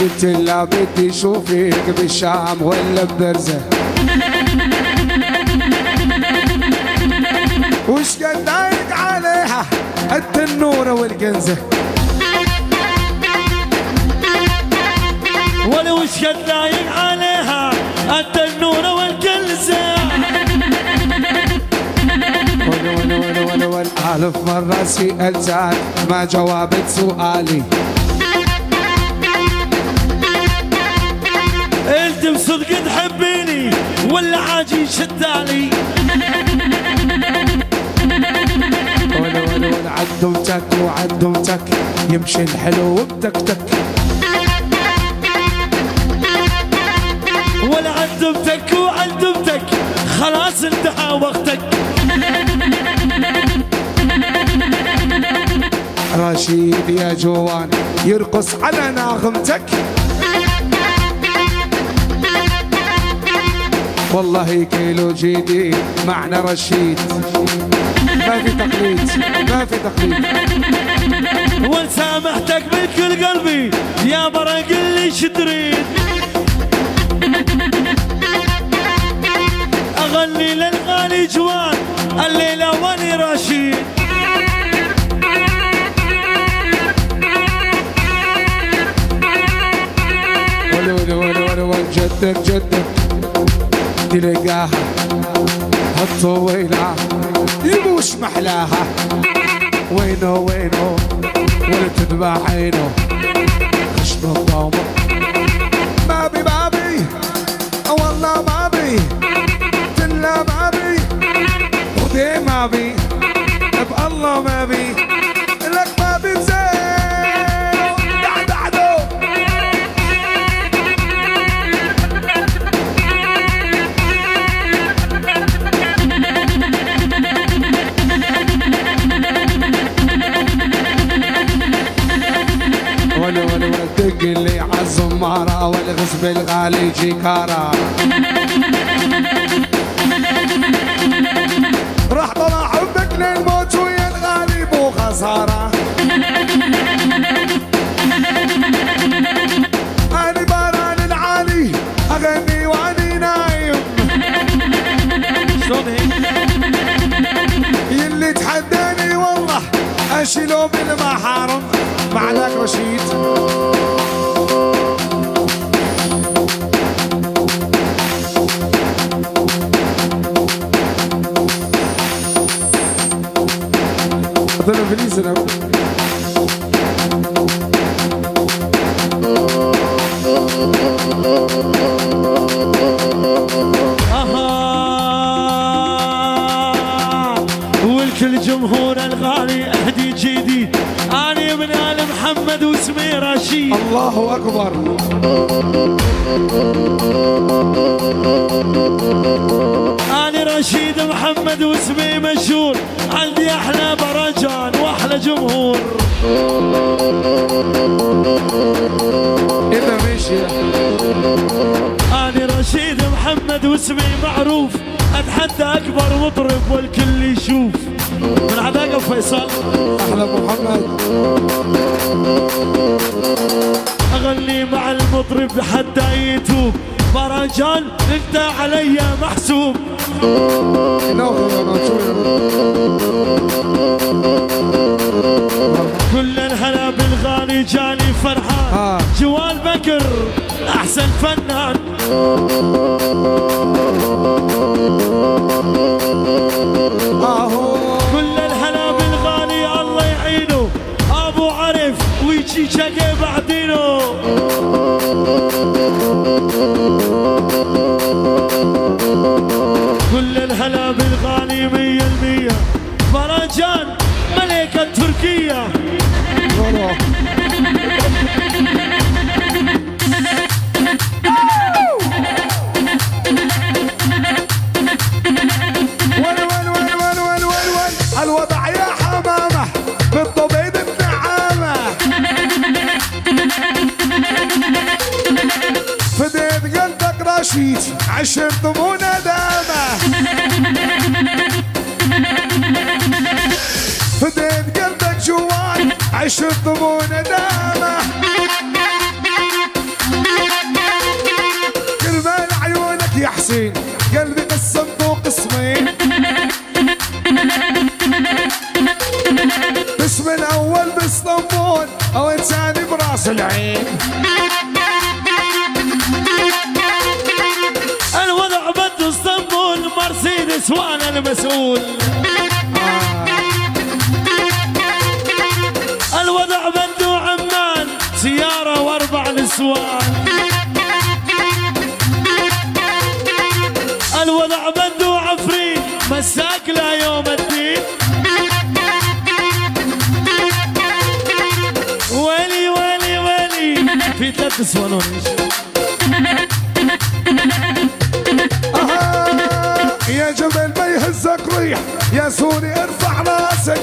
قلت لا بدي شوفك بالشام ولا ببرزة وش قد ضايق عليها التنورة والقنزة ولا وش قد ضايق عليها التنورة والقنزة ولا ألف مرة سألتك ما جاوبت سؤالي انت بصدق تحبيني ولا عاجي شدالي ولا عدمتك وعدمتك يمشي الحلو بتكتك ولا عدمتك وعدمتك خلاص انتهى وقتك رشيد يا جوان يرقص على ناغمتك والله كيلو جديد معنى رشيد ما في تقليد ما في تقليد وسامحتك من كل قلبي يا برق اللي شتريد اغني للغالي جوان الليلة واني رشيد ولا جدك جدك تلقاها هالطويلة يبوش محلاها وينو وينو ولا تذبح عينو خشم الضومة ما بي والله ما بي تلا ما بي ودي ما بي بالله ما بي لك ما بي ولا دق اللي عالزمارة والغصب الغالي جيكارة راح طلع حبك للموت ويا الغالي بو خسارة أنا باران العالي أغني وأني نايم شلون هيك يلي تحداني والله أشيله بالمحارم معلك رشيد أنا فليس أنا والكل جمهور الغالي أهدي جديد أنا من آل محمد واسمي رشيد الله أكبر أنا رشيد محمد واسمي مشهور عندي أحلى برجان وأحلى جمهور إذا مشي أنا رشيد محمد واسمي معروف أتحدى أكبر مطرب والكل يشوف من عداقة فيصل أحلى محمد أغني مع المطرب حتى يتوب برجان انت علي محسوب كل الهلا بالغالي جاني فرحان جوال بكر احسن فنان كل الهلا بالغالي الله يعينه ابو عرف ويجي شقي بعدينه كل الهلا بالغالي 100% فرجان ملكة تركيا الوضع يا حمامة بالطبيب النعامة فديت قلبك رشيد عشرت مو ندامة فديت قلبك جوال عشرت مو ندامة ياسين قلبي قسمته قسمين باسم الاول باسطنبول او الثاني براس العين الوضع بده اسطنبول مرسيدس وانا المسؤول الوضع بده عمان سيارة واربع نسوان الوضع بده عفريت مساك ليوم الدين ويلي ويلي ويلي في 3 اسوان يا جبل ما يهزك ريح يا سوري ارفع راسك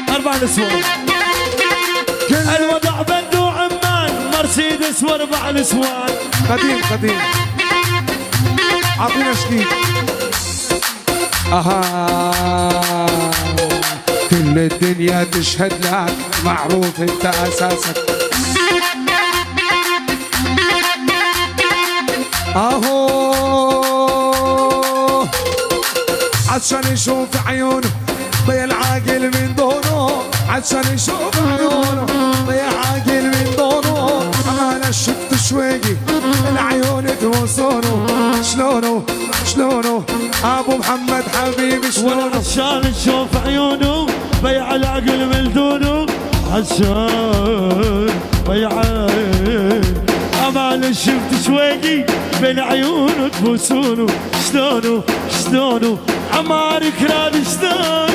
4 نسوان الوضع بده عمان مرسيدس و4 نسوان قديم قديم عطينا شديد كل الدنيا تشهد لك معروف انت اساسك عشان يشوف عيونه ضيع العاقل من دونه عشان يشوف عيونه ضيع عاقل من دونه انا شفت شويقي العيون توصونه شلونه شلونه ابو محمد حبيبي شلونه عشان نشوف عيونه بيع العقل من دونه عشان بيع امان شفت شويقي بين عيونه تبوسونه شلونه شلونه عمار كراد شلونه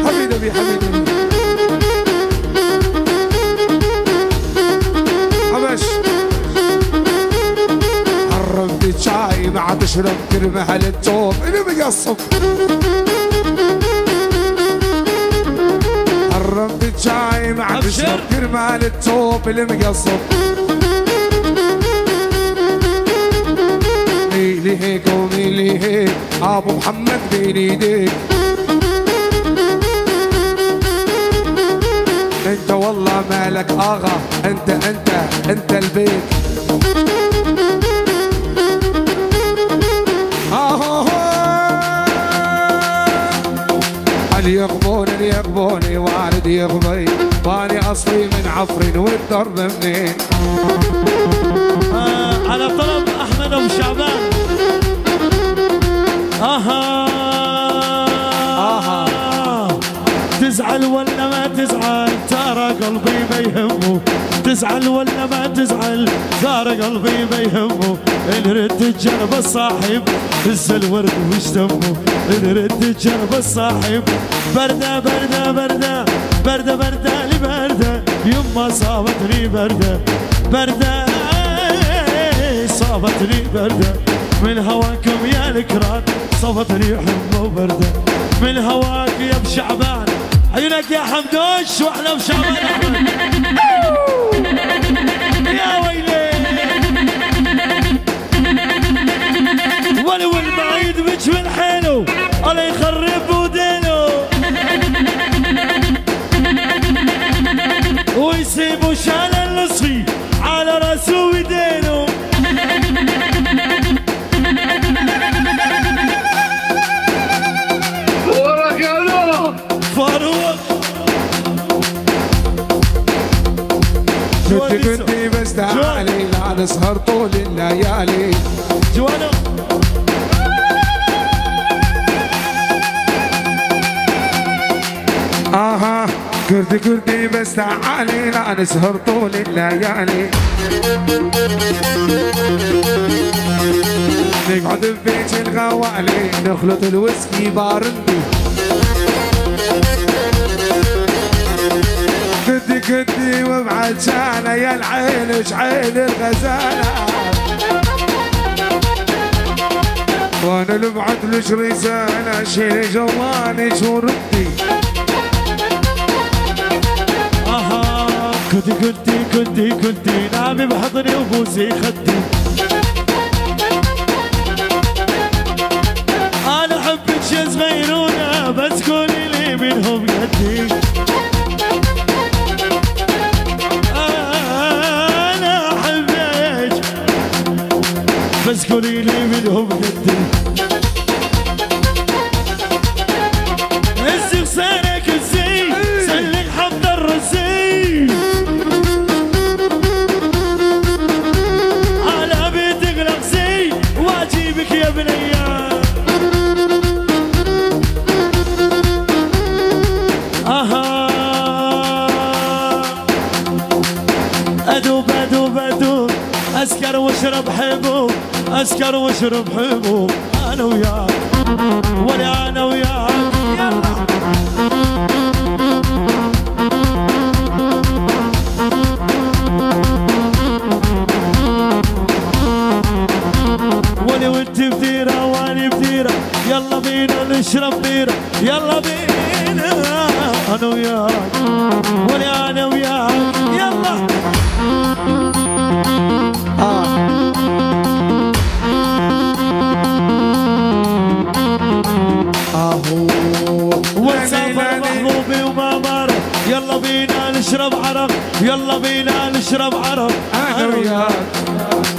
حبيبي حبيبي حبش حرمت شاي ما تشرب كرمه للتوب اللي مقصب حرمت شاي ما تشرب كرمه للتوب اللي مقصب ميلي هيك وميلي هيك ابو محمد بين ايديك انت والله مالك اغا انت البيت اللي يغبوني وارد يغبي واني اصلي من عفرين والدرب منين على طلب احمد ابو شعبان تزعل ولا ما تزعل ترى قلبي ما يهمه تزعل ولا ما تزعل ترى قلبي ما يهمه ان رد جنب الصاحب هز الورد وش دمه ان رد جنب الصاحب بردة بردة بردة بردة بردة لي بردة يما صابتني بردة بردة صابتني بردة من هواكم يا الكرام صابتني حمى وبردة من هواك يا ابو شعبان عيونك يا حمدوش واحنا بشعبان احمد يا ويلي ولو المعيد بج من حيله الله يخرب ودينه ويسيبوا شال النصفي على راسه ودينه فاروق كنتي بس تعالي لا نسهر طول الليالي جوانا كردي بس تعالي لا نسهر طول الليالي نقعد ببيت الغوالي نخلط الويسكي باردي كدي وبعجانة يا العين شعين الغزالة وانا لبعد لش رسالة شيل جواني شوردي كنتي نامي بحضني وبوسي خدي انا احبك يا صغيرونة بس قولي لي منهم قدي انا بس قولي لي منهم قدي هزي غسانك الزي سلك حمد الرزي على بيتك لغزي واجيبك يا بنية أدوب أدوب أدوب أسكر واشرب حبوب أسكر واشرب حبوب أنا وياك ولا أنا وياك يلا ولي وانت بديرة واني بديرة يلا بينا نشرب بيرة يلا بينا أنا وياك ولا أنا وياك يلا وسافر محبوبي وما مر يلا بينا نشرب عرق يلا بينا نشرب عرق انا وياك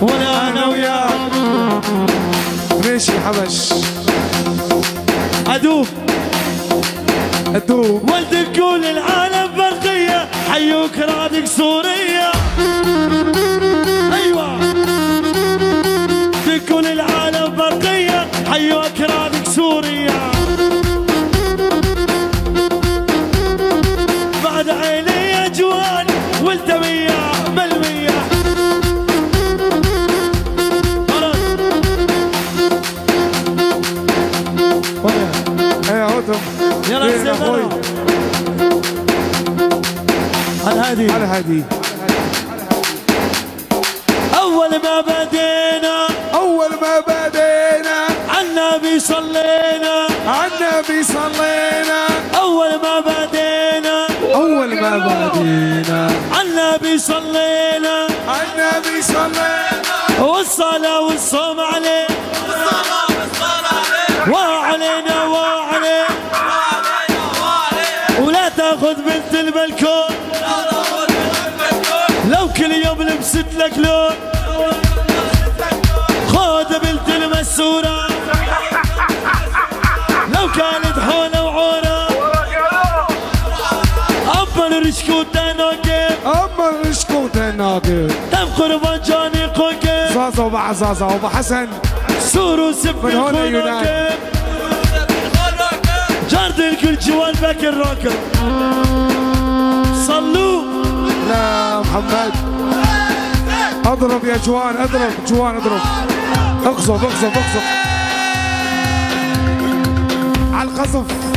ولا انا وياك ماشي حبش ادوب ادوب ولدك كل العالم برقية حيوك رادك سورية ايوه كل العالم برقية حيوك رادك سورية بعد عيني يا جوان ولد مية بالمية يا هدم يلا السلام الهادي الهادي أول ما بدينا عالنبي صلينا عالنبي صلينا أول ما بدينا عالنبي صلينا والصلاة والصوم عليه وعلينا وعليه ولا تاخذ بنت البلكون لو كل يوم لبست لك لون خذ بنت المسورة لو كانت حولة وعورة أما الرشكوت الناقب تم قربان جاني قوكب زازا وبع زازا وبع حسن سورو سب من هنا يونان جارد الكل جوال بكر راكب صلوا لا محمد اضرب يا جوان اضرب جوان اضرب اقصف على القصف